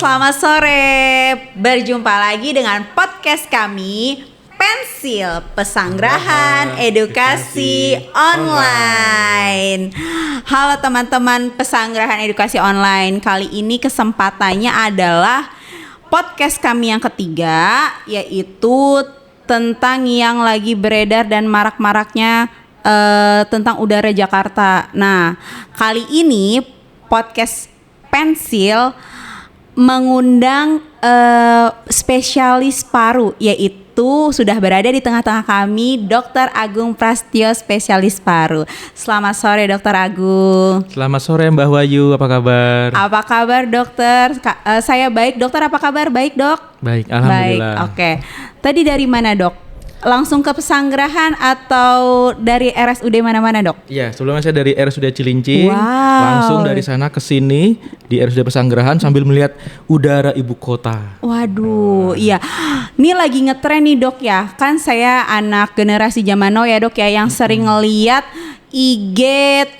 selamat sore. Berjumpa lagi dengan podcast kami, Pensil Pesanggrahan Edukasi Online. Halo teman-teman Pesanggrahan Edukasi Online. Kali ini kesempatannya adalah podcast kami yang ketiga, yaitu tentang yang lagi beredar dan marak-maraknya tentang udara Jakarta. Nah, kali ini podcast Pensil mengundang spesialis paru, yaitu sudah berada di tengah-tengah kami Dr. Agung Prastyo, spesialis paru. Selamat sore Dr. Agung. Selamat sore Mbak Wahyu, apa kabar? Apa kabar dokter? Saya baik, dokter apa kabar? Baik dok? Baik, alhamdulillah. Baik, oke. Tadi dari mana dok? Langsung ke Pesanggrahan atau dari RSUD mana-mana dok? Iya, sebelumnya saya dari RSUD Cilincing. Wow. Langsung dari sana ke sini di RSUD Pesanggrahan sambil melihat udara ibu kota. Waduh, iya. Ini lagi ngetren nih dok ya. Kan saya anak generasi zaman now ya dok ya, yang sering ngeliat IG,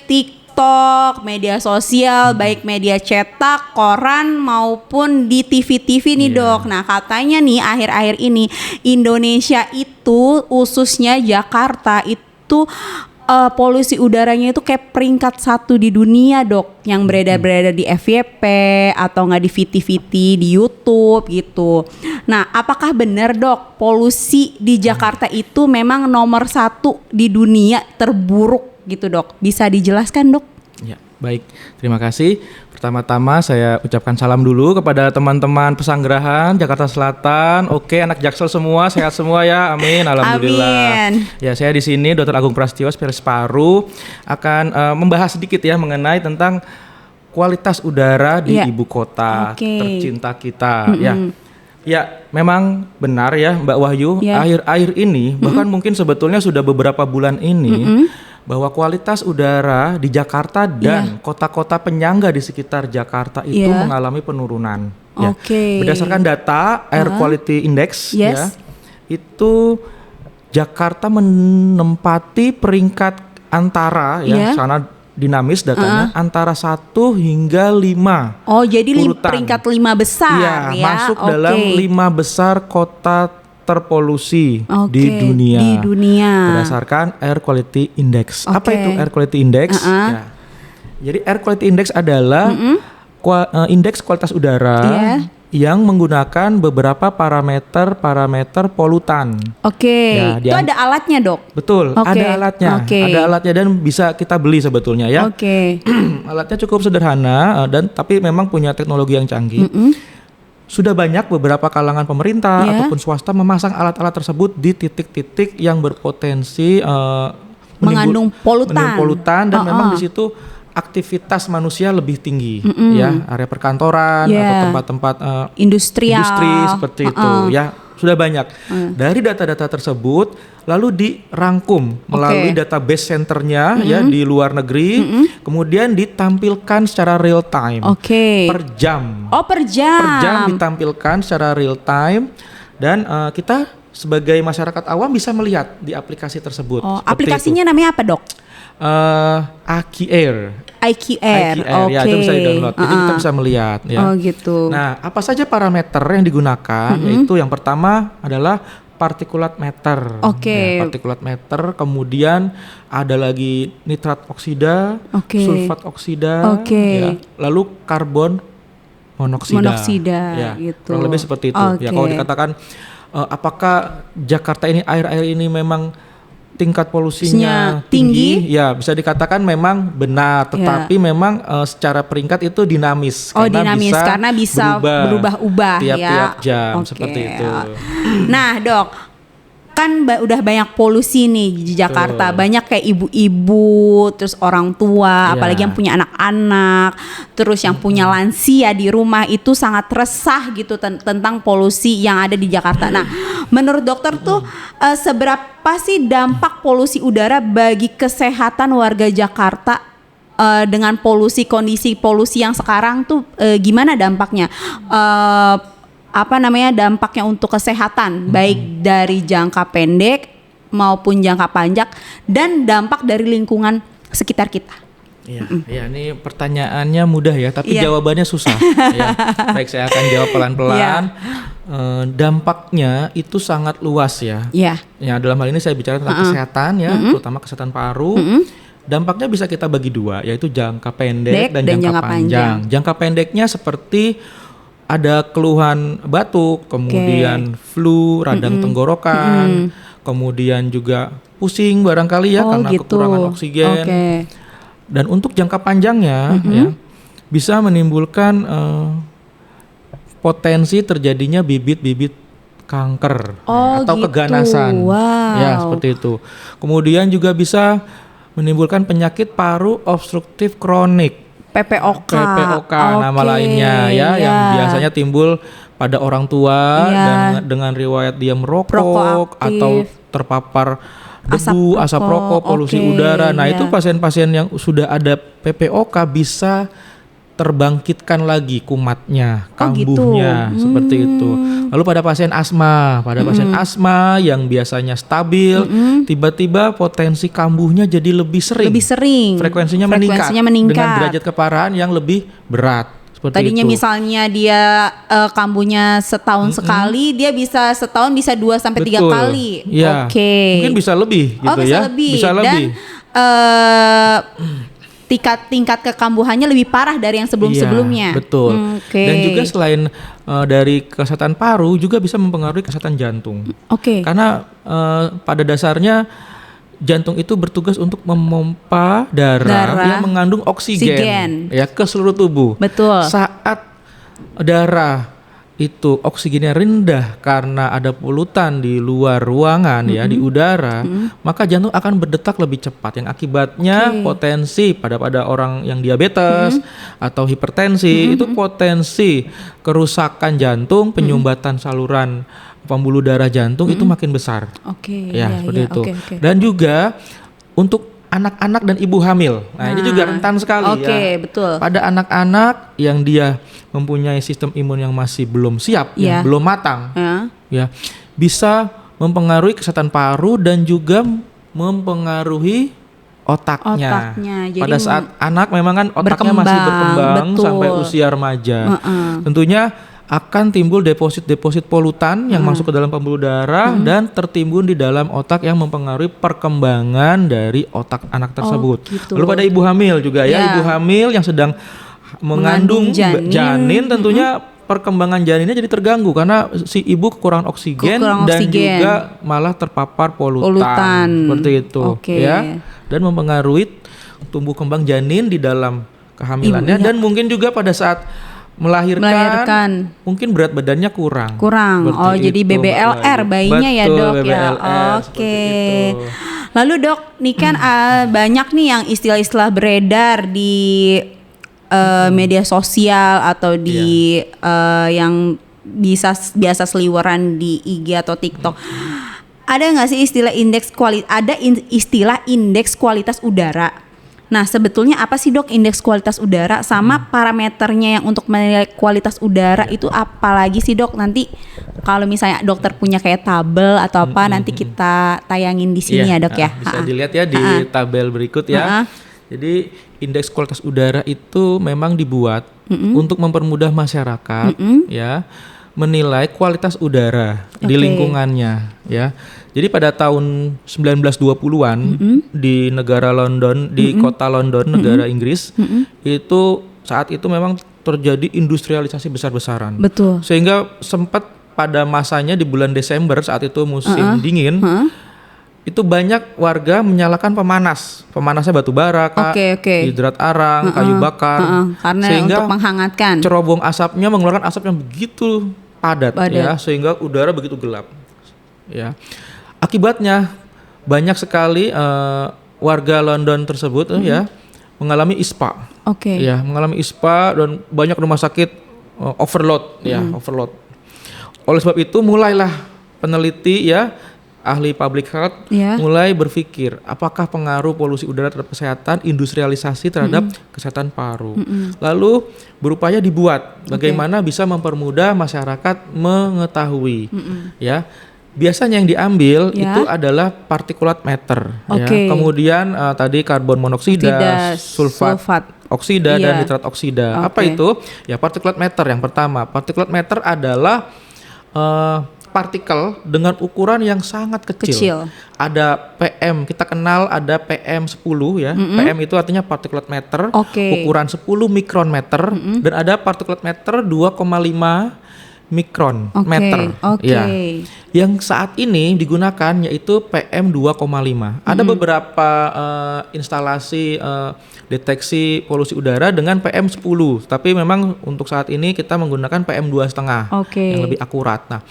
TikTok, media sosial, baik media cetak, koran maupun di TV-TV nih dok. Nah katanya nih akhir-akhir ini Indonesia itu, khususnya Jakarta itu polusi udaranya itu kayak peringkat 1 di dunia dok, yang beredar-beredar di FYP atau nggak di VT-VT di YouTube gitu. Nah, apakah benar dok polusi di Jakarta itu memang nomor 1 di dunia terburuk gitu dok? Bisa dijelaskan dok? Ya, baik. Terima kasih. Pertama-tama saya ucapkan salam dulu kepada teman-teman Pesanggrahan Jakarta Selatan. Oke, anak Jaksel semua sehat semua ya. Amin. Alhamdulillah. Amin. Ya, saya di sini Dr. Agung Prastyo, spesialis paru, akan membahas sedikit ya mengenai tentang kualitas udara di ibu kota tercinta kita ya. Ya, memang benar ya Mbak Wahyu, akhir-akhir ini bahkan mungkin sebetulnya sudah beberapa bulan ini bahwa kualitas udara di Jakarta dan kota-kota penyangga di sekitar Jakarta itu mengalami penurunan. Ya. Berdasarkan data Air Quality Index ya, itu Jakarta menempati peringkat antara sana dinamis datanya antara 1 hingga 5. Oh, jadi peringkat 5 besar ya. Masuk dalam 5 besar kota terpolusi di dunia berdasarkan Air Quality Index. Apa itu Air Quality Index? Ya. Jadi Air Quality Index adalah indeks kualitas udara yang menggunakan beberapa parameter polutan. Ya, itu ada alatnya dok? Betul, ada alatnya. Ada alatnya dan bisa kita beli sebetulnya ya. Alatnya cukup sederhana dan tapi memang punya teknologi yang canggih. Sudah banyak beberapa kalangan pemerintah ataupun swasta memasang alat-alat tersebut di titik-titik yang berpotensi mengandung polutan dan memang di situ aktivitas manusia lebih tinggi ya, area perkantoran atau tempat-tempat industri seperti itu ya. Sudah banyak. Dari data-data tersebut lalu dirangkum melalui database centernya ya di luar negeri, kemudian ditampilkan secara real time per jam. Per jam ditampilkan secara real time dan kita sebagai masyarakat awam bisa melihat di aplikasi tersebut. Aplikasinya itu namanya apa dok? AQAir. Ya, itu bisa di-download. Jadi kita bisa melihat ya. Gitu. Nah, apa saja parameter yang digunakan? Yaitu yang pertama adalah partikulat meter. Ya, partikulat meter, kemudian ada lagi nitrat oksida, sulfat oksida, ya, lalu karbon monoksida ya, gitu. Kurang lebih seperti itu. Ya, kalau dikatakan apakah Jakarta ini akhir-akhir ini memang tingkat polusinya tinggi, ya bisa dikatakan memang benar, tetapi memang secara peringkat itu dinamis, karena bisa berubah-ubah tiap-tiap jam seperti itu. Nah dok, kan udah banyak polusi nih di Jakarta, banyak kayak ibu-ibu, terus orang tua, apalagi yang punya anak-anak, terus yang punya lansia di rumah itu sangat resah gitu tentang polusi yang ada di Jakarta. Nah, menurut dokter tuh seberapa sih dampak polusi udara bagi kesehatan warga Jakarta dengan kondisi polusi yang sekarang tuh gimana dampaknya? Dampaknya untuk kesehatan baik dari jangka pendek maupun jangka panjang dan dampak dari lingkungan sekitar kita. Iya, ya, ini pertanyaannya mudah ya, tapi jawabannya susah. Ya. Baik, saya akan jawab pelan-pelan. Dampaknya itu sangat luas ya. Iya. Ya, dalam hal ini saya bicara tentang kesehatan ya, terutama kesehatan paru. Dampaknya bisa kita bagi dua, yaitu jangka pendek dan jangka panjang. Jangka pendeknya seperti ada keluhan batuk, kemudian flu, radang tenggorokan, kemudian juga pusing barangkali ya karena kekurangan oksigen. Dan untuk jangka panjangnya ya bisa menimbulkan potensi terjadinya bibit-bibit kanker atau keganasan. Ya, seperti itu. Kemudian juga bisa menimbulkan penyakit paru obstruktif kronik. PPOK nama lainnya ya, yang biasanya timbul pada orang tua dan dengan riwayat dia merokok atau terpapar debu, asap rokok, polusi udara. Nah, itu pasien-pasien yang sudah ada PPOK bisa terbangkitkan lagi kumatnya, kambuhnya, seperti itu. Lalu pada pasien asma, yang biasanya stabil, tiba-tiba potensi kambuhnya jadi lebih sering. Frekuensinya meningkat dengan derajat keparahan yang lebih berat. Tadinya itu. Misalnya dia kambuhnya setahun sekali, dia bisa setahun bisa 2 sampai 3 kali. Ya. Mungkin bisa lebih gitu ya. Bisa lebih. Tingkat kekambuhannya lebih parah dari yang sebelum-sebelumnya. Betul. Dan juga selain dari kesehatan paru juga bisa mempengaruhi kesehatan jantung. Karena pada dasarnya jantung itu bertugas untuk memompa darah yang mengandung oksigen ya ke seluruh tubuh. Betul. Saat darah itu oksigennya rendah karena ada polutan di luar ruangan ya di udara, maka jantung akan berdetak lebih cepat yang akibatnya potensi pada orang yang diabetes atau hipertensi itu potensi kerusakan jantung, penyumbatan saluran pembuluh darah jantung itu makin besar. Seperti itu. Dan juga untuk anak-anak dan ibu hamil. Nah, ini juga rentan sekali ya. Betul. Pada anak-anak yang dia mempunyai sistem imun yang masih belum siap, yang belum matang, ya bisa mempengaruhi kesehatan paru dan juga mempengaruhi otaknya. Jadi pada saat anak memang kan otaknya masih berkembang sampai usia remaja. Tentunya akan timbul deposit polutan yang masuk ke dalam pembuluh darah dan tertimbun di dalam otak yang mempengaruhi perkembangan dari otak anak tersebut. Lalu pada ibu hamil juga ibu hamil yang sedang mengandung janin tentunya perkembangan janinnya jadi terganggu karena si ibu kekurangan oksigen dan juga malah terpapar polutan. Seperti itu ya. Dan mempengaruhi tumbuh kembang janin di dalam kehamilannya dan mungkin juga pada saat melahirkan mungkin berat badannya kurang. Jadi BBLR bayinya. Betul, ya dok BBLR, ya. Lalu dok, nih kan banyak nih yang istilah-istilah beredar di media sosial atau di yang biasa seliweran di IG atau TikTok. Ada nggak sih istilah indeks kualitas udara? Nah, sebetulnya apa sih dok indeks kualitas udara sama parameternya yang untuk menilai kualitas udara itu apa lagi sih dok? Nanti kalau misalnya dokter punya kayak tabel atau apa nanti kita tayangin di sini ya dok ya. Bisa dilihat ya di tabel berikut ya. Jadi indeks kualitas udara itu memang dibuat untuk mempermudah masyarakat ya menilai kualitas udara di lingkungannya ya. Jadi pada tahun 1920-an di negara London, di kota London, negara Inggris, itu saat itu memang terjadi industrialisasi besar-besaran. Betul. Sehingga sempat pada masanya di bulan Desember saat itu musim dingin, itu banyak warga menyalakan pemanasnya batu bara, hidrat arang, kayu bakar, karena sehingga untuk menghangatkan. Cerobong asapnya mengeluarkan asap yang begitu padat. Ya, sehingga udara begitu gelap. Ya. Akibatnya banyak sekali warga London tersebut ya mengalami ISPA. Ya, mengalami ISPA dan banyak rumah sakit overload. Oleh sebab itu mulailah peneliti ya ahli public health mulai berpikir apakah pengaruh polusi udara terhadap kesehatan, industrialisasi terhadap kesehatan paru. Lalu berupaya dibuat bagaimana bisa mempermudah masyarakat mengetahui ya. Biasanya yang diambil itu adalah particulate matter, ya. Kemudian tadi karbon monoksida, sulfat oksida dan nitrat oksida. Apa itu? Ya particulate matter yang pertama. Particulate matter adalah partikel dengan ukuran yang sangat kecil. Ada PM, kita kenal ada PM10 ya. PM itu artinya particulate matter, ukuran 10 mikrometer, dan ada particulate matter 2,5 mikron meter. Ya. Yang saat ini digunakan yaitu PM 2,5. Ada beberapa instalasi deteksi polusi udara dengan PM 10, tapi memang untuk saat ini kita menggunakan PM 2,5 yang lebih akurat. Nah,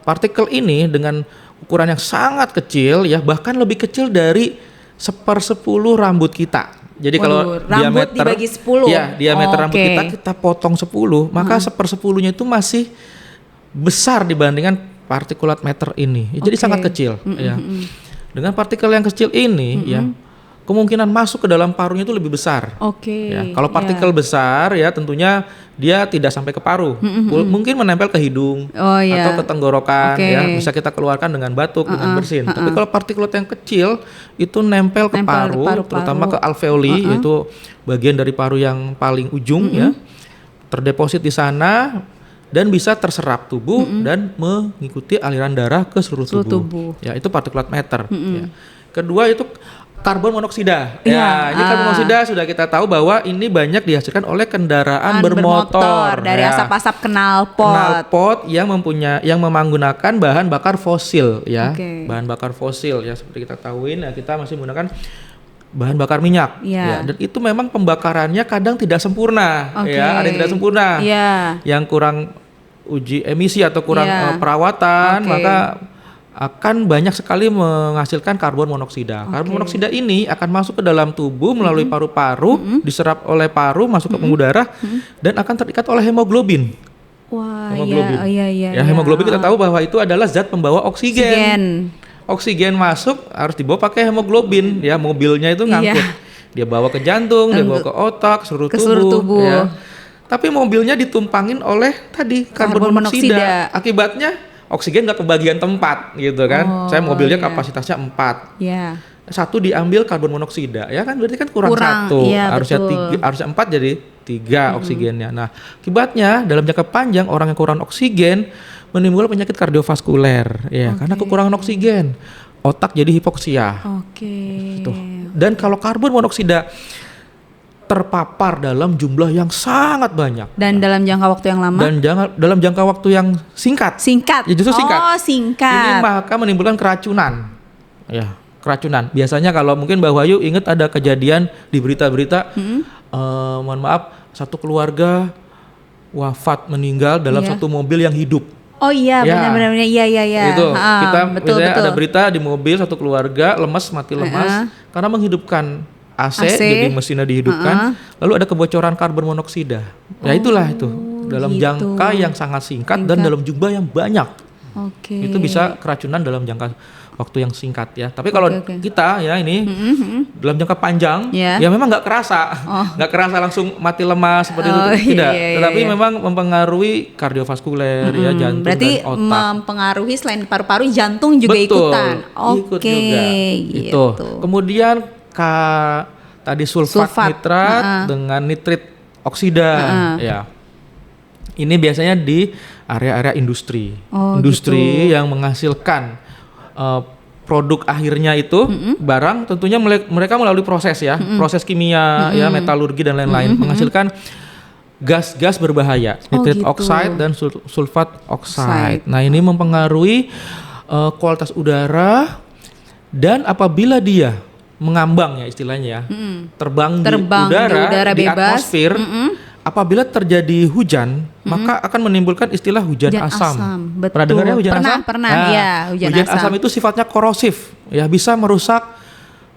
partikel ini dengan ukuran yang sangat kecil ya, bahkan lebih kecil dari 1/10 rambut kita. Jadi kalau diameter dibagi 10. Ya, diameter rambut kita potong 10, maka 1/10-nya itu masih besar dibandingkan particulate matter ini. Jadi sangat kecil ya. Dengan partikel yang kecil ini ya, kemungkinan masuk ke dalam parunya itu lebih besar. Ya, kalau partikel besar ya tentunya dia tidak sampai ke paru. Mungkin menempel ke hidung atau ke tenggorokan ya, bisa kita keluarkan dengan batuk, dengan bersin. Tapi kalau partikel yang kecil itu nempel ke paru, terutama ke alveoli, yaitu bagian dari paru yang paling ujung ya. Terdeposit di sana dan bisa terserap tubuh dan mengikuti aliran darah ke seluruh tubuh. Ya, itu particulate matter ya. Kedua itu karbon monoksida. Ya, ini karbon monoksida sudah kita tahu bahwa ini banyak dihasilkan oleh kendaraan bermotor dari asap-asap knalpot yang menggunakan bahan bakar fosil ya. Bahan bakar fosil ya, seperti kita tahuin ya, kita masih menggunakan bahan bakar minyak ya, dan itu memang pembakarannya kadang tidak sempurna ya, ada yang tidak sempurna, yang kurang uji emisi atau kurang perawatan, maka akan banyak sekali menghasilkan karbon monoksida. Karbon monoksida ini akan masuk ke dalam tubuh melalui paru-paru, diserap oleh paru, masuk ke pembuluh darah, dan akan terikat oleh hemoglobin. Hemoglobin. Hemoglobin kita tahu bahwa itu adalah zat pembawa oksigen. Oksigen masuk harus dibawa pakai hemoglobin ya, mobilnya itu ngangkut. Dia bawa ke jantung, dia bawa ke otak, seluruh tubuh. Ya. Tapi mobilnya ditumpangin oleh tadi karbon monoksida. Akibatnya oksigen nggak kebagian tempat gitu kan. Saya mobilnya kapasitasnya 4. Satu diambil karbon monoksida ya kan, berarti kan kurang 1. Harusnya 4 jadi 3 oksigennya. Nah, akibatnya dalam jangka panjang orang yang kurang oksigen menimbulkan penyakit kardiovaskuler ya, karena kekurangan oksigen. Otak jadi hipoksia. Gitu. Dan kalau karbon monoksida terpapar dalam jumlah yang sangat banyak dan dalam jangka waktu yang lama dalam jangka waktu yang singkat. Ya, justru singkat. Ini maka menimbulkan keracunan. Ya, keracunan. Biasanya kalau mungkin Mbak Wahyu ingat ada kejadian di berita-berita, mohon maaf, satu keluarga wafat meninggal dalam satu mobil yang hidup. Benar-benar Itu kita misalnya ada berita di mobil satu keluarga mati lemas karena menghidupkan AC jadi mesinnya dihidupkan, lalu ada kebocoran karbon monoksida. Ya itulah itu dalam jangka yang sangat singkat dan dalam jumlah yang banyak. Itu bisa keracunan dalam jangka waktu yang singkat ya. Tapi kalau kita ya ini dalam jangka panjang ya memang nggak kerasa langsung mati lemas seperti itu tidak. Tetapi memang mempengaruhi kardiovaskuler ya, jantung berarti dan otak. Mempengaruhi selain paru-paru, jantung juga ikutan. Ikut juga. Itu. Kemudian tadi sulfat nitrat dengan nitrit oksida ya. Ini biasanya di area-area industri. Industri yang menghasilkan produk akhirnya itu barang, tentunya mereka melalui proses ya, proses kimia ya, metalurgi dan lain-lain, menghasilkan gas-gas berbahaya, nitrit oxide dan sulfat oxide. Nah, ini mempengaruhi kualitas udara, dan apabila dia mengambang ya istilahnya ya, terbang di udara di bebas, atmosfer, apabila terjadi hujan, maka akan menimbulkan istilah hujan asam. Pernah dengar ya hujan asam? Pernah, ya. Hujan asam itu sifatnya korosif, ya, bisa merusak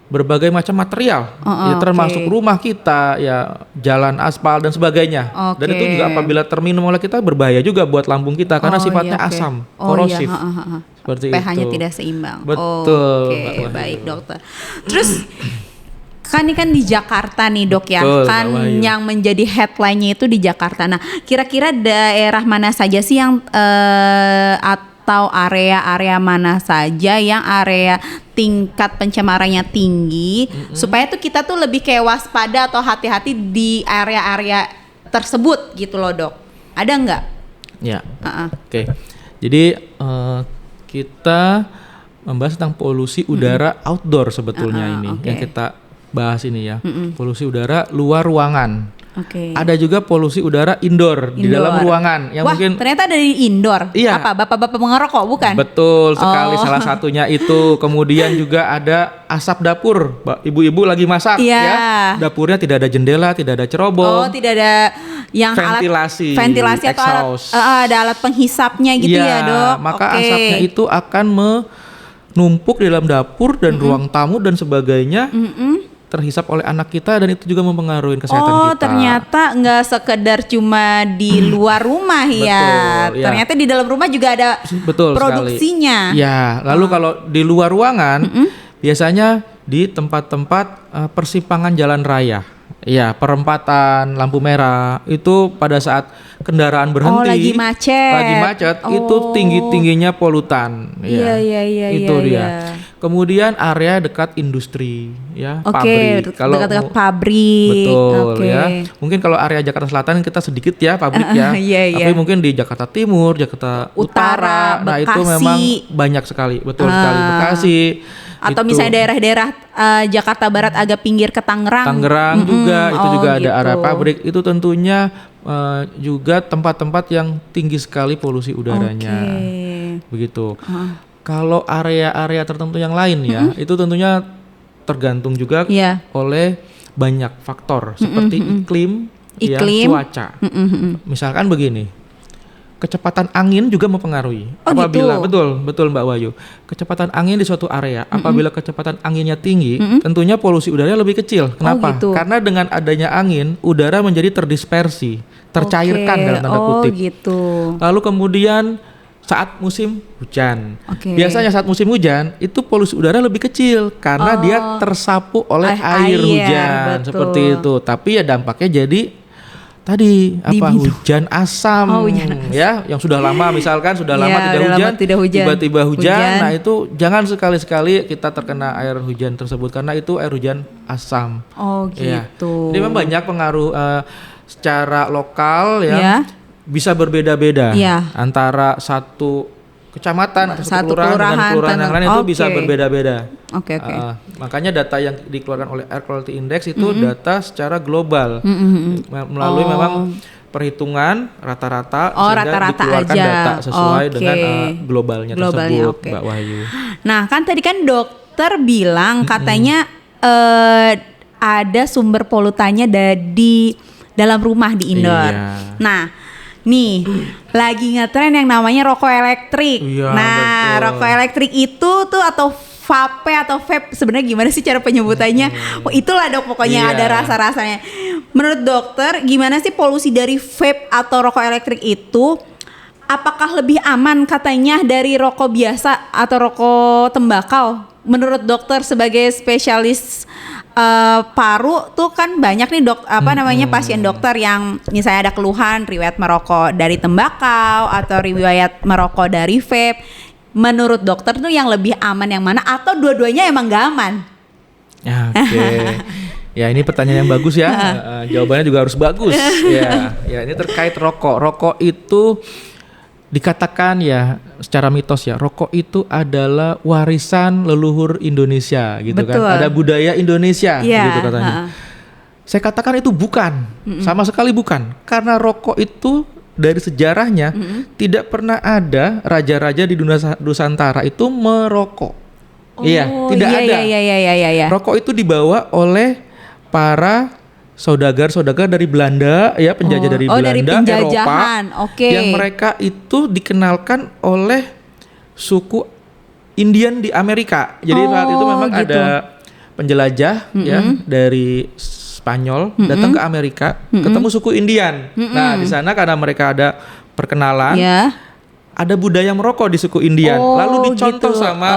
berbagai macam material, ya, termasuk rumah kita, ya, jalan aspal dan sebagainya. Dan itu juga apabila terminum oleh kita berbahaya juga buat lambung kita karena sifatnya asam, korosif. Seperti pH-nya itu. tidak seimbang. Betul. Baik dokter. Terus kan ini kan di Jakarta nih dok ya. Betul, kan yang menjadi headline-nya itu di Jakarta. Nah, kira-kira daerah mana saja sih yang atau area-area mana saja yang area tingkat pencemarannya tinggi, supaya tuh kita tuh lebih kayak waspada atau hati-hati di area-area tersebut gitu loh dok. Ada nggak? Ya. Oke. Jadi kita membahas tentang polusi udara outdoor sebetulnya ini yang kita bahas ini ya. Polusi udara luar ruangan. Ada juga polusi udara indoor di dalam ruangan yang mungkin ternyata ada di indoor. Iya. Apa bapak-bapak mengerokok bukan? Betul sekali, salah satunya itu. Kemudian juga ada asap dapur, ibu-ibu lagi masak ya. Dapurnya tidak ada jendela, tidak ada cerobong. Tidak ada yang ventilasi atau ada alat penghisapnya gitu ya dok. Maka asapnya itu akan menumpuk di dalam dapur dan ruang tamu dan sebagainya. Terhisap oleh anak kita dan itu juga mempengaruhi kesehatan kita. Oh, ternyata nggak sekedar cuma di luar rumah ya. Ternyata di dalam rumah juga ada produksinya. Ya, lalu kalau di luar ruangan biasanya di tempat-tempat persimpangan jalan raya. Ya, perempatan, lampu merah itu pada saat kendaraan berhenti, lagi macet, itu tinggi-tingginya polutan. Iya. Itu dia. Kemudian area dekat industri, ya, pabrik. Kalau dekat pabrik, betul ya. Mungkin kalau area Jakarta Selatan kita sedikit ya pabrik ya. Tapi mungkin di Jakarta Timur, Jakarta Utara, nah Bekasi. itu memang banyak sekali, betul sekali. Bekasi. Atau itu. Misalnya daerah-daerah Jakarta Barat agak pinggir ke Tangerang juga itu juga ada gitu. area pabrik. Itu tentunya juga tempat-tempat yang tinggi sekali polusi udaranya. Begitu. Kalau area-area tertentu yang lain ya, itu tentunya tergantung juga oleh banyak faktor seperti iklim. Ya, cuaca. Misalkan begini. Kecepatan angin juga mempengaruhi. Apabila betul Mbak Wahyu, kecepatan angin di suatu area, apabila kecepatan anginnya tinggi, tentunya polusi udara lebih kecil. Kenapa? Karena dengan adanya angin, udara menjadi terdispersi, tercairkan dalam tanda kutip. Lalu kemudian saat musim hujan, biasanya saat musim hujan itu polusi udara lebih kecil karena dia tersapu oleh air hujan, seperti itu. Tapi ya dampaknya jadi tadi hujan asam, ya, yang sudah lama misalkan lama tidak hujan, tiba-tiba hujan. Nah itu jangan sekali-sekali kita terkena air hujan tersebut karena itu air hujan asam. Jadi memang banyak pengaruh secara lokal ya. Bisa berbeda-beda antara satu kecamatan atau satu kelurahan dengan kelurahan yang lain itu bisa berbeda-beda. Makanya data yang dikeluarkan oleh Air Quality Index itu data secara global melalui memang perhitungan rata-rata sehingga dikeluarkan data sesuai dengan globalnya tersebut, Mbak Wahyu. Nah, kan tadi kan dokter bilang katanya ada sumber polutannya di dalam rumah di indoor. Nah, nih lagi ngetren yang namanya rokok elektrik. Rokok elektrik itu tuh atau vape atau vape sebenarnya gimana sih cara penyebutannya? Itulah dok pokoknya ada rasa-rasanya. Menurut dokter gimana sih polusi dari vape atau rokok elektrik itu? Apakah lebih aman katanya dari rokok biasa atau rokok tembakau? Menurut dokter sebagai spesialis paru tuh kan banyak nih pasien dokter yang misalnya ada keluhan riwayat merokok dari tembakau atau riwayat merokok dari vape. Menurut dokter tuh yang lebih aman yang mana atau dua-duanya emang gak aman? Ya ini pertanyaan yang bagus ya. Jawabannya juga harus bagus. Ya ini terkait rokok. Rokok itu dikatakan ya secara mitos ya, rokok itu adalah warisan leluhur Indonesia gitu. Kan. Ada budaya Indonesia gitu katanya. Saya katakan itu bukan, sama sekali bukan. Karena rokok itu dari sejarahnya tidak pernah ada raja-raja di Nusantara itu merokok. Tidak ada. Rokok itu dibawa oleh para saudagar dari Belanda ya, penjajah dari Belanda, Eropa, yang mereka itu dikenalkan oleh suku Indian di Amerika. Jadi saat itu memang ada penjelajah ya dari Spanyol datang ke Amerika, ketemu suku Indian. Nah di sana karena mereka ada perkenalan, ada budaya merokok di suku Indian, lalu dicontoh sama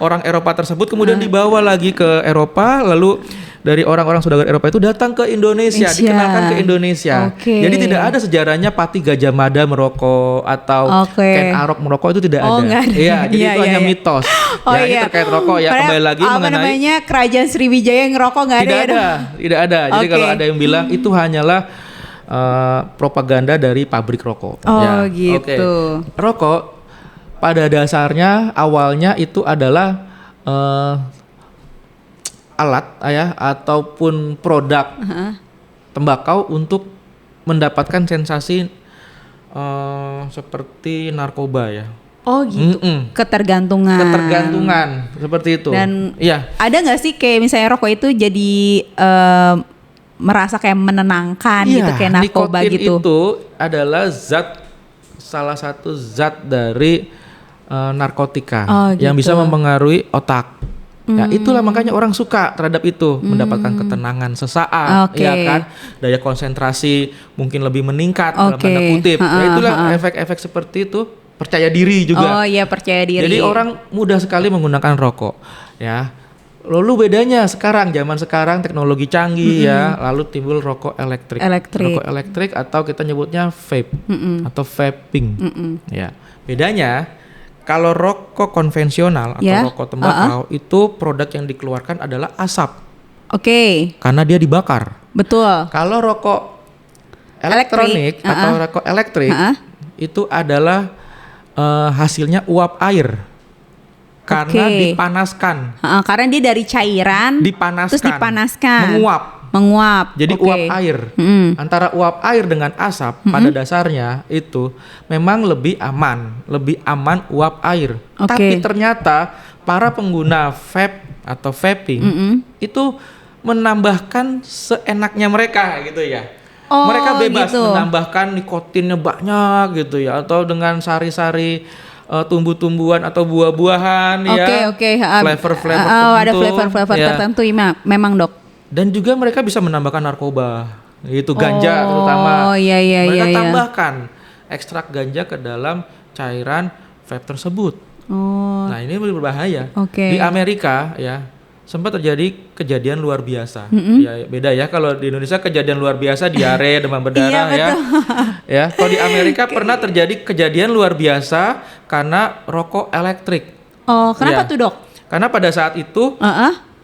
orang Eropa tersebut, kemudian dibawa lagi ke Eropa, lalu dari orang-orang saudagar Eropa itu datang ke Indonesia, dikenalkan ke Indonesia. Jadi tidak ada sejarahnya Patih Gajah Mada merokok atau Ken Arok merokok, itu tidak ada. Iya, jadi itu hanya mitos. Ini terkait rokok ya. Kembali lagi mengenai Kerajaan Sriwijaya ngerokok nggak ada. Tidak ada. Jadi kalau ada yang bilang itu hanyalah propaganda dari pabrik rokok. Gitu. Rokok pada dasarnya awalnya itu adalah alat ataupun produk tembakau untuk mendapatkan sensasi seperti narkoba ya. Gitu. Ketergantungan seperti itu. Dan ada nggak sih kayak misalnya rokok itu jadi merasa kayak menenangkan gitu, kayak narkoba nikotin gitu? Itu adalah salah satu zat dari narkotika yang bisa mempengaruhi otak. Ya, itulah makanya orang suka terhadap itu, mendapatkan ketenangan sesaat, ya kan, daya konsentrasi mungkin lebih meningkat dalam tanda kutip. Itulah efek-efek seperti itu, percaya diri juga. Percaya diri. Jadi orang mudah sekali menggunakan rokok, ya. Lalu bedanya zaman sekarang teknologi canggih ya, lalu timbul rokok elektrik. Rokok elektrik atau kita nyebutnya vape atau vaping. Ya, bedanya kalau rokok konvensional atau rokok tembakau itu produk yang dikeluarkan adalah asap. Karena dia dibakar. Betul. Kalau rokok elektronik atau rokok elektrik itu adalah hasilnya uap air. Karena dipanaskan. Karena dia dari cairan terus dipanaskan. Menguap. Jadi uap air. Antara uap air dengan asap pada dasarnya itu memang lebih aman uap air. Tapi ternyata para pengguna vape atau vaping itu menambahkan seenaknya mereka gitu ya. Mereka bebas menambahkan nikotinnya banyak gitu ya, atau dengan sari-sari tumbuh-tumbuhan atau buah-buahan flavor-flavor tertentu. Ada flavor-flavor tertentu memang, Dok. Dan juga mereka bisa menambahkan narkoba, yaitu ganja terutama. Mereka tambahkan ekstrak ganja ke dalam cairan vape tersebut. Nah, ini berbahaya. Di Amerika ya sempat terjadi kejadian luar biasa. Ya beda ya, kalau di Indonesia kejadian luar biasa diare, demam berdarah ya. Kalau di Amerika pernah terjadi kejadian luar biasa karena rokok elektrik. Kenapa tuh, Dok? Karena pada saat itu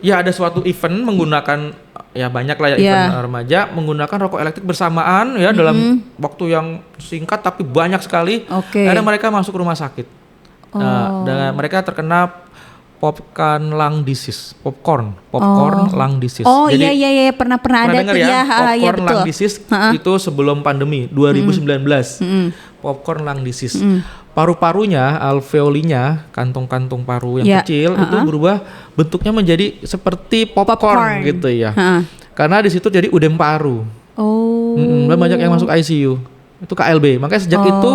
ya ada suatu event menggunakan banyak lah event remaja menggunakan rokok elektrik bersamaan ya dalam waktu yang singkat tapi banyak sekali. Akhirnya mereka masuk rumah sakit. Dan mereka terkena popcorn lung disease. Jadi, pernah ada tuh ya. Popcorn lung disease itu sebelum pandemi 2019. Popcorn lung disease. Paru-parunya, alveolinya, kantung-kantung paru yang kecil itu berubah bentuknya menjadi seperti popcorn gitu ya. Karena di situ jadi udem paru. Dan banyak yang masuk ICU. Itu KLB. Makanya sejak itu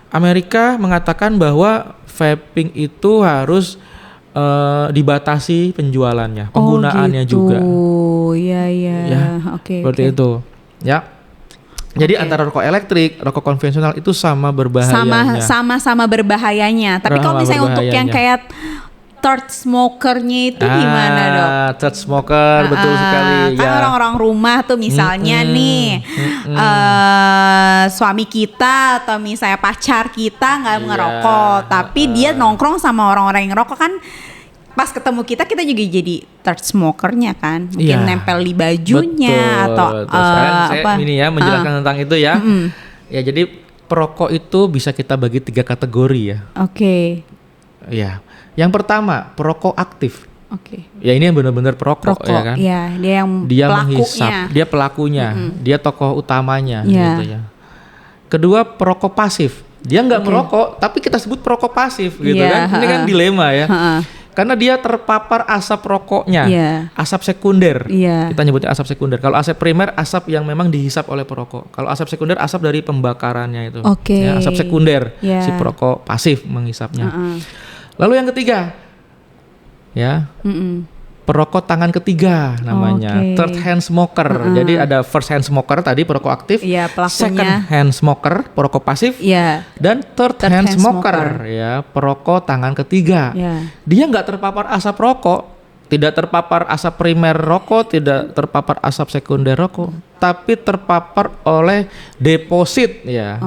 Amerika mengatakan bahwa vaping itu harus dibatasi penjualannya, penggunaannya juga. Seperti itu. Ya. Jadi antara rokok elektrik, rokok konvensional itu sama berbahayanya. Sama-sama berbahayanya. Tapi kalau misalnya untuk yang kayak third smokernya itu gimana, Dok? Third smoker, betul sekali. Kan orang-orang rumah tuh misalnya suami kita atau misalnya pacar kita nggak ngerokok, tapi dia nongkrong sama orang-orang yang ngerokok kan. Pas ketemu kita juga jadi third smokernya kan, mungkin nempel di bajunya. Betul. Atau saya ini ya menjelaskan tentang itu ya. Ya jadi perokok itu bisa kita bagi 3 kategori ya. Ya, yang pertama perokok aktif. Ya ini yang benar-benar perokok ya kan. Dia menghisap, dia pelakunya, dia tokoh utamanya gitu ya. Kedua perokok pasif, dia nggak merokok tapi kita sebut perokok pasif gitu kan. Ini kan dilema ya. Karena dia terpapar asap rokoknya, asap sekunder. Kita nyebutnya asap sekunder. Kalau asap primer, asap yang memang dihisap oleh perokok. Kalau asap sekunder, asap dari pembakarannya itu. Ya, asap sekunder, si perokok pasif menghisapnya. Lalu yang ketiga, ya, perokok tangan ketiga namanya, third hand smoker. Jadi ada first hand smoker tadi perokok aktif, second hand smoker perokok pasif, dan third hand smoker ya perokok tangan ketiga. Dia nggak terpapar asap rokok, tidak terpapar asap primer rokok, tidak terpapar asap sekunder rokok, tapi terpapar oleh deposit ya.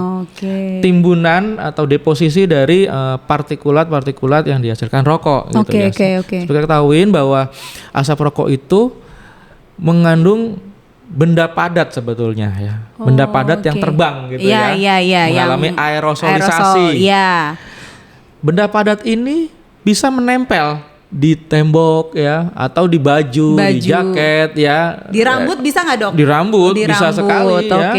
Timbunan atau deposisi dari partikulat-partikulat yang dihasilkan rokok gitu ya. Seperti kita ketahuin bahwa asap rokok itu mengandung benda padat sebetulnya ya. Benda padat yang terbang gitu ya. Mengalami aerosolisasi. Benda padat ini bisa menempel di tembok ya, atau di baju, di jaket ya. Di rambut bisa nggak dok? Di rambut bisa sekali ya.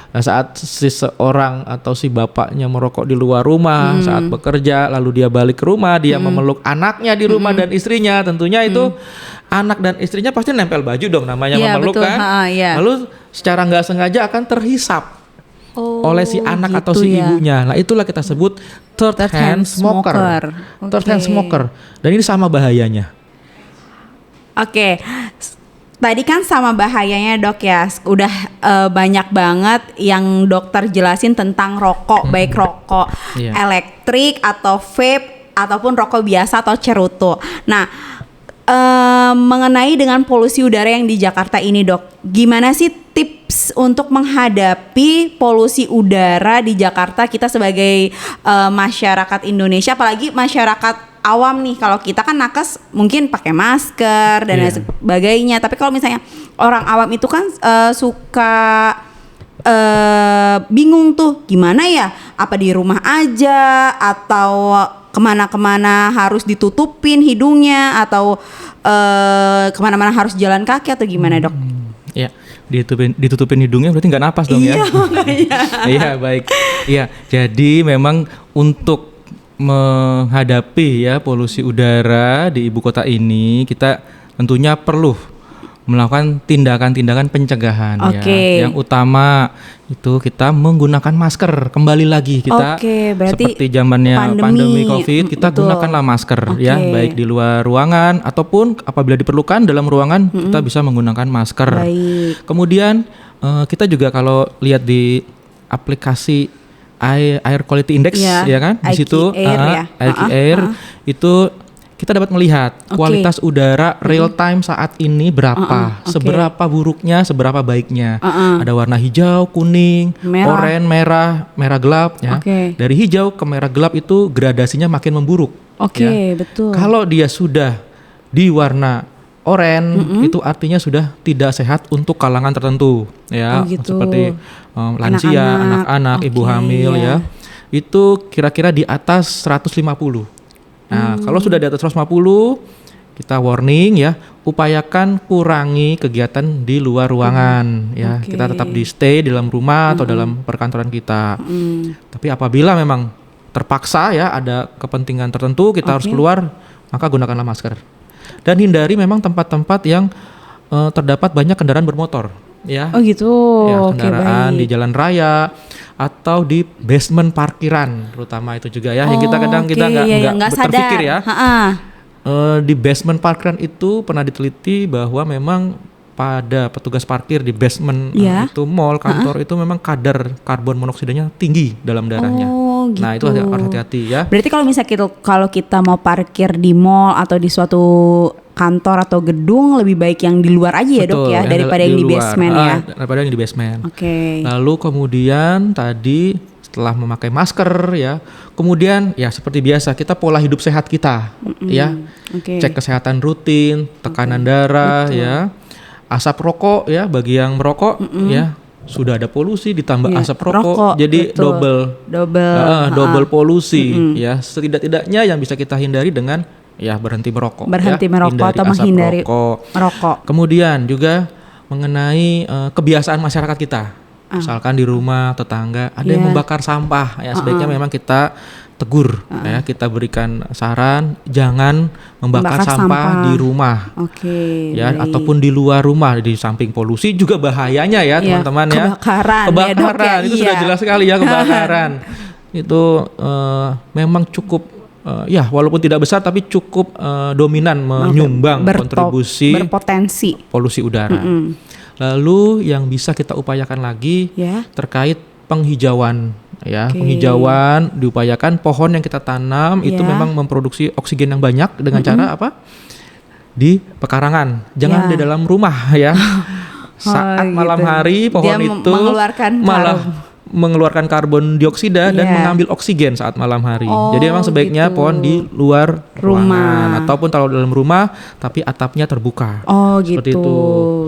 Nah, saat seseorang atau si bapaknya merokok di luar rumah saat bekerja, lalu dia balik ke rumah, dia memeluk anaknya di rumah dan istrinya, tentunya itu anak dan istrinya pasti nempel baju dong, namanya memeluk betul. Kan. Lalu secara nggak sengaja akan terhisap oleh si anak atau si ibunya. Nah, itulah kita sebut third hand smoker. Third hand smoker. Dan ini sama bahayanya. Tadi kan sama bahayanya dok ya. Udah banyak banget yang dokter jelasin tentang rokok, baik rokok elektrik atau vape ataupun rokok biasa atau cerutu. Nah, mengenai dengan polusi udara yang di Jakarta ini dok, gimana sih tips untuk menghadapi polusi udara di Jakarta kita sebagai masyarakat Indonesia, apalagi masyarakat awam nih? Kalau kita kan nakes mungkin pakai masker dan lain sebagainya, tapi kalau misalnya orang awam itu kan suka bingung tuh, gimana ya, apa di rumah aja atau kemana-kemana harus ditutupin hidungnya, atau kemana-mana harus jalan kaki, atau gimana dok? Ya, ditutupin hidungnya berarti nggak napas dong ya? Iya baik. Iya, jadi memang untuk menghadapi ya polusi udara di ibu kota ini, kita tentunya perlu melakukan tindakan-tindakan pencegahan ya. Yang utama itu kita menggunakan masker. Kembali lagi kita seperti zamannya pandemi Covid, kita gunakanlah masker ya, baik di luar ruangan ataupun apabila diperlukan dalam ruangan kita bisa menggunakan masker. Kemudian kita juga kalau lihat di aplikasi Air Quality Index ya kan, di situ Air itu kita dapat melihat kualitas udara real time saat ini berapa, seberapa buruknya, seberapa baiknya. Ada warna hijau, kuning, oranye, merah gelap ya. Dari hijau ke merah gelap itu gradasinya makin memburuk. Betul. Kalau dia sudah di warna oranye itu artinya sudah tidak sehat untuk kalangan tertentu ya, seperti lansia, anak-anak, ibu hamil ya. Itu kira-kira di atas 150. Nah, kalau sudah di atas 150, kita warning ya, upayakan kurangi kegiatan di luar ruangan ya. Kita tetap di stay di dalam rumah atau dalam perkantoran kita. Tapi apabila memang terpaksa ya ada kepentingan tertentu kita harus keluar, maka gunakanlah masker. Dan hindari memang tempat-tempat yang terdapat banyak kendaraan bermotor ya. Ya, kendaraan di jalan raya atau di basement parkiran, terutama itu juga ya, yang kita kadang kita nggak berpikir ya. Di basement parkiran itu pernah diteliti bahwa memang pada petugas parkir di basement itu mall, kantor itu memang kadar karbon monoksidanya tinggi dalam darahnya. Nah, itu harus hati-hati ya. Berarti kalau misalnya kalau kita mau parkir di mall atau di suatu kantor atau gedung, lebih baik yang di luar aja ya dok ya, daripada yang di basement ya. Daripada yang di basement. Lalu kemudian tadi setelah memakai masker ya, kemudian ya seperti biasa kita pola hidup sehat kita ya, cek kesehatan rutin, tekanan darah ya, asap rokok ya, bagi yang merokok ya sudah ada polusi ditambah asap rokok, jadi double polusi ya. Setidak-tidaknya yang bisa kita hindari dengan ya berhenti merokok atau menghindari merokok. Kemudian juga mengenai kebiasaan masyarakat kita. Misalkan di rumah tetangga ada yang membakar sampah ya, sebaiknya memang kita tegur ya, kita berikan saran jangan membakar sampah di rumah. Ya, ataupun di luar rumah. Di samping polusi juga bahayanya ya teman-teman ya. Kebakaran itu sudah jelas sekali ya, kebakaran. Itu memang cukup ya walaupun tidak besar tapi cukup dominan menyumbang kontribusi berpotensi polusi udara. Lalu yang bisa kita upayakan lagi terkait penghijauan ya. Penghijauan diupayakan, pohon yang kita tanam itu memang memproduksi oksigen yang banyak dengan cara apa? di pekarangan, jangan di dalam rumah ya. Saat malam hari pohon itu malah mengeluarkan karbon dioksida dan mengambil oksigen saat malam hari. Jadi memang sebaiknya pohon di luar ruangan ataupun kalau dalam rumah tapi atapnya terbuka. Seperti itu.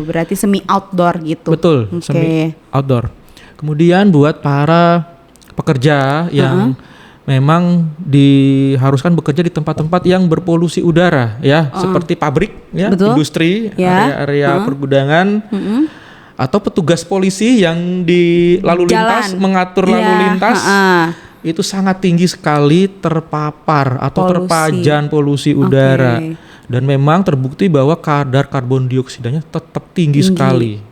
Berarti semi outdoor gitu. Betul, semi outdoor. Kemudian buat para pekerja yang memang diharuskan bekerja di tempat-tempat yang berpolusi udara ya, seperti pabrik ya, industri, area-area pergudangan. Atau petugas polisi yang di lalu lintas mengatur lalu lintas itu sangat tinggi sekali terpapar atau terpajan polusi udara dan memang terbukti bahwa kadar karbon dioksidanya tetap tinggi sekali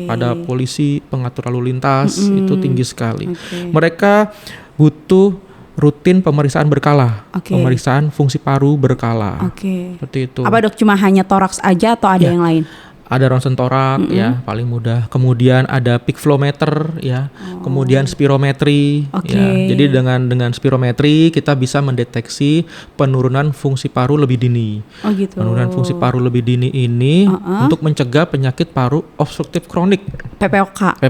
pada polisi pengatur lalu lintas itu tinggi sekali. Mereka butuh rutin pemeriksaan berkala, pemeriksaan fungsi paru berkala. Seperti itu. Apa dok, cuma hanya toraks aja atau ada yang lain? Ada ronsen torak ya paling mudah. Kemudian ada peak flow meter ya. Kemudian spirometri ya. Jadi dengan spirometri kita bisa mendeteksi penurunan fungsi paru lebih dini. Penurunan fungsi paru lebih dini ini untuk mencegah penyakit paru obstruktif kronik. PPOK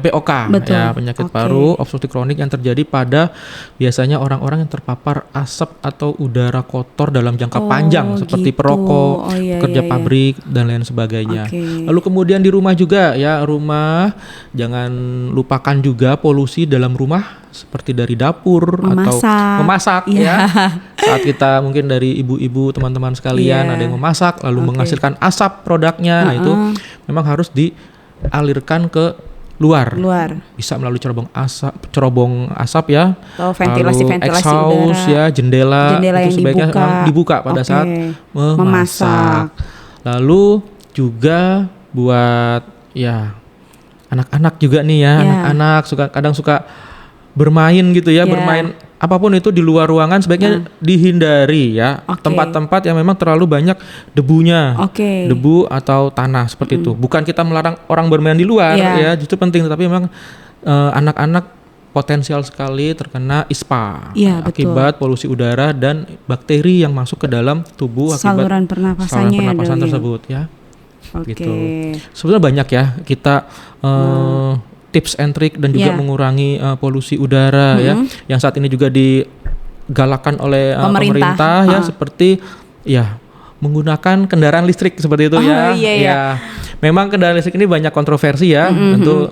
ya, penyakit paru obstruktif kronik yang terjadi pada biasanya orang-orang yang terpapar asap atau udara kotor dalam jangka panjang seperti perokok, pekerja pabrik dan lain sebagainya. Lalu kemudian di rumah juga ya, rumah jangan lupakan juga polusi dalam rumah seperti dari dapur atau memasak ya. Saat kita mungkin dari ibu-ibu teman-teman sekalian ada yang memasak lalu menghasilkan asap produknya, nah itu memang harus dialirkan ke luar. Bisa melalui cerobong asap ya. Atau ventilasi exhaust ya, jendela itu sebaiknya dibuka pada saat memasak. Lalu juga buat ya anak-anak juga nih ya, anak-anak kadang suka bermain gitu ya, bermain apapun itu di luar ruangan sebaiknya dihindari ya. Tempat-tempat yang memang terlalu banyak debunya, debu atau tanah seperti itu. Bukan kita melarang orang bermain di luar ya, justru penting, tapi memang anak-anak potensial sekali terkena ISPA akibat polusi udara dan bakteri yang masuk ke dalam tubuh akibat saluran pernapasan tersebut ya. Gitu. Sebenarnya banyak ya kita tips and trick dan juga mengurangi polusi udara ya, yang saat ini juga digalakkan oleh pemerintah ya, seperti ya menggunakan kendaraan listrik seperti itu ya. Memang kendaraan listrik ini banyak kontroversi ya, tentu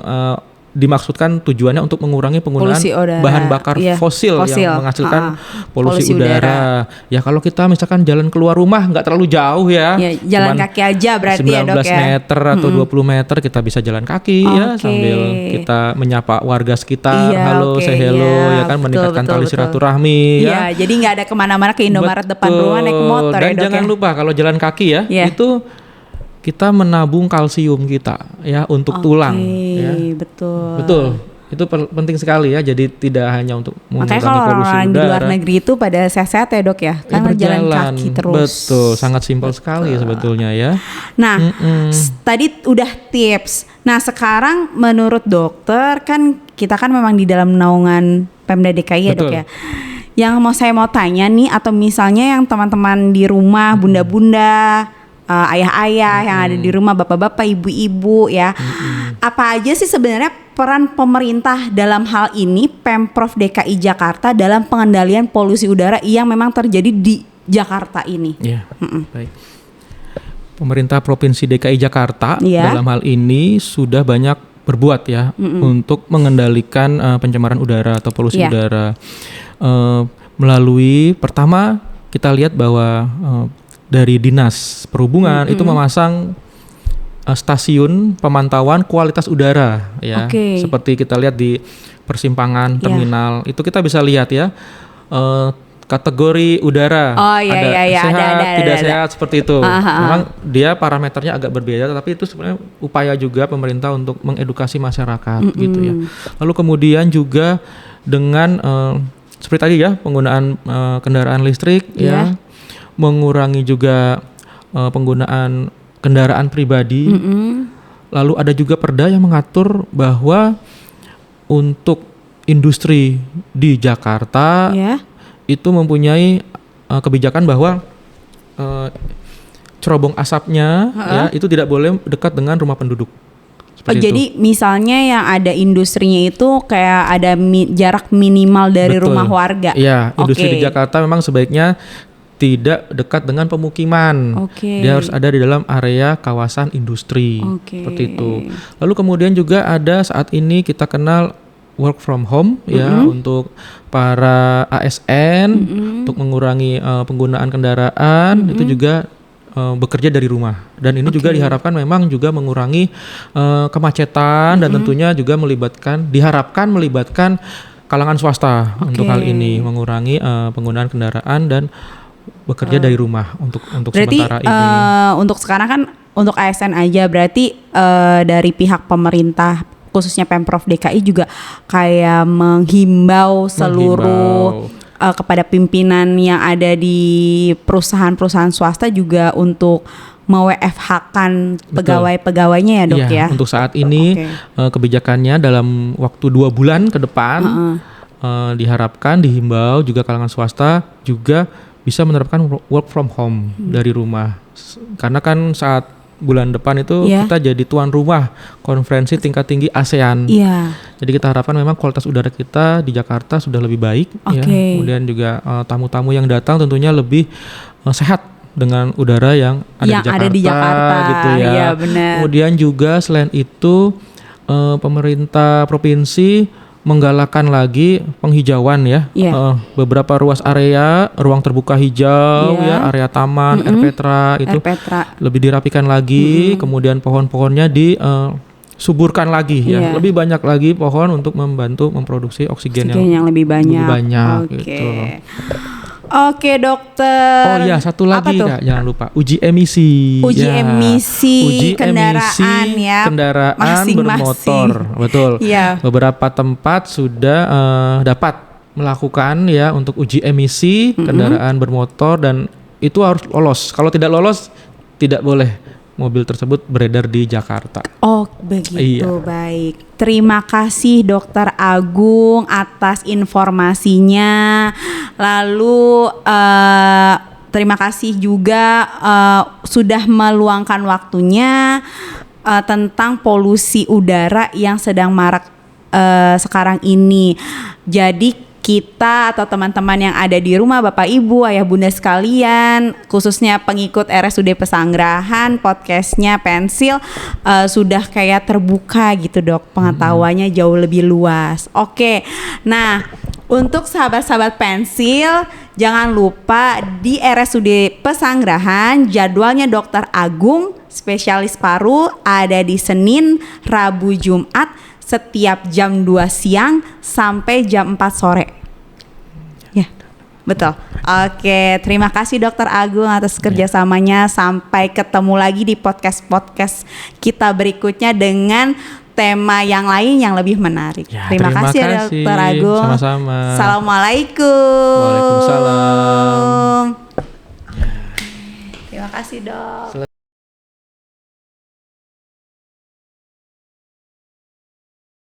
dimaksudkan tujuannya untuk mengurangi penggunaan bahan bakar fosil yang menghasilkan polusi udara. Ya kalau kita misalkan jalan keluar rumah nggak terlalu jauh ya, jalan kaki aja berarti 19 ya dok ya. 19 meter atau 20 meter kita bisa jalan kaki ya, sambil kita menyapa warga sekitar, halo, say hello ya kan, meningkatkan tali silaturahmi ya. Jadi nggak ada kemana-mana ke Indomaret depan rumah naik motor. Dan jangan lupa kalau jalan kaki ya, itu kita menabung kalsium kita ya untuk tulang ya. Betul. Itu penting sekali ya. Jadi tidak hanya untuk mengurangi polusi udara. Makanya kalau orang di luar negeri itu pada sehat-sehat ya dok ya, karena jalan kaki terus. Betul, sangat simpel sekali sebetulnya ya. Nah, tadi udah tips. Nah, sekarang menurut dokter kan kita kan memang di dalam naungan Pemda DKI ya dok ya. Yang saya mau tanya nih, atau misalnya yang teman-teman di rumah, bunda-bunda, ayah-ayah yang ada di rumah, bapak-bapak, ibu-ibu ya. Apa aja sih sebenarnya peran pemerintah dalam hal ini, Pemprov DKI Jakarta, dalam pengendalian polusi udara yang memang terjadi di Jakarta ini? Baik. Pemerintah Provinsi DKI Jakarta dalam hal ini sudah banyak berbuat ya untuk mengendalikan pencemaran udara atau polusi udara. Melalui pertama kita lihat bahwa dari Dinas Perhubungan itu memasang stasiun pemantauan kualitas udara ya. Seperti kita lihat di persimpangan terminal itu kita bisa lihat ya, kategori udara sehat, tidak sehat seperti itu. Memang dia parameternya agak berbeda, tapi itu sebenarnya upaya juga pemerintah untuk mengedukasi masyarakat gitu ya. Lalu kemudian juga dengan seperti tadi ya, penggunaan kendaraan listrik ya, mengurangi juga penggunaan kendaraan pribadi. Lalu ada juga perda yang mengatur bahwa untuk industri di Jakarta itu mempunyai kebijakan bahwa cerobong asapnya ya itu tidak boleh dekat dengan rumah penduduk. Jadi misalnya yang ada industrinya itu kayak ada jarak minimal dari rumah warga. Iya, industri di Jakarta memang sebaiknya tidak dekat dengan pemukiman. Dia harus ada di dalam area kawasan industri. Seperti itu. Lalu kemudian juga ada saat ini kita kenal work from home ya untuk para ASN untuk mengurangi penggunaan kendaraan itu juga bekerja dari rumah dan ini juga diharapkan memang juga mengurangi kemacetan dan tentunya juga diharapkan melibatkan kalangan swasta untuk hal ini mengurangi penggunaan kendaraan dan bekerja dari rumah untuk berarti, sementara ini. Untuk sekarang kan untuk ASN aja berarti dari pihak pemerintah khususnya Pemprov DKI juga kayak menghimbau seluruh kepada pimpinan yang ada di perusahaan-perusahaan swasta juga untuk me-WFH-kan pegawai-pegawainya ya dok ya. Untuk saat ini kebijakannya dalam waktu 2 bulan ke depan diharapkan dihimbau juga kalangan swasta juga bisa menerapkan work from home dari rumah. Karena kan saat bulan depan itu kita jadi tuan rumah konferensi tingkat tinggi ASEAN. Jadi kita harapkan memang kualitas udara kita di Jakarta sudah lebih baik. Ya. Kemudian juga tamu-tamu yang datang tentunya lebih sehat dengan udara yang ada di Jakarta gitu ya. Iya, benar. Kemudian juga selain itu pemerintah provinsi menggalakkan lagi penghijauan ya. Beberapa ruang terbuka hijau ya, area taman, Erpetra itu lebih dirapikan lagi, kemudian pohon-pohonnya disuburkan lagi ya. Lebih banyak lagi pohon untuk membantu memproduksi oksigen yang lebih banyak gitu. Oke dokter. Oh iya, satu lagi Kak, jangan lupa uji emisi. Uji emisi kendaraan ya. Kendaraan bermotor, betul. Beberapa tempat sudah dapat melakukan ya untuk uji emisi kendaraan bermotor dan itu harus lolos. Kalau tidak lolos, tidak boleh mobil tersebut beredar di Jakarta. Oh begitu, baik. Terima kasih Dokter Agung atas informasinya. Lalu terima kasih juga sudah meluangkan waktunya tentang polusi udara yang sedang marak sekarang ini. Jadi kita atau teman-teman yang ada di rumah, Bapak Ibu, Ayah Bunda sekalian, khususnya pengikut RSUD Pesanggerahan, podcastnya Pensil sudah kayak terbuka gitu dok, pengetahuannya jauh lebih luas. Oke, nah untuk sahabat-sahabat Pensil, jangan lupa di RSUD Pesanggerahan jadwalnya Dokter Agung, spesialis paru, ada di Senin, Rabu, Jumat, setiap jam 2 siang sampai jam 4 sore. Ya, betul. Oke, terima kasih Dokter Agung atas kerjasamanya. Sampai ketemu lagi di podcast-podcast kita berikutnya dengan tema yang lain yang lebih menarik. Terima kasih Dokter Agung. Sama-sama. Assalamualaikum. Waalaikumsalam. Terima kasih dok.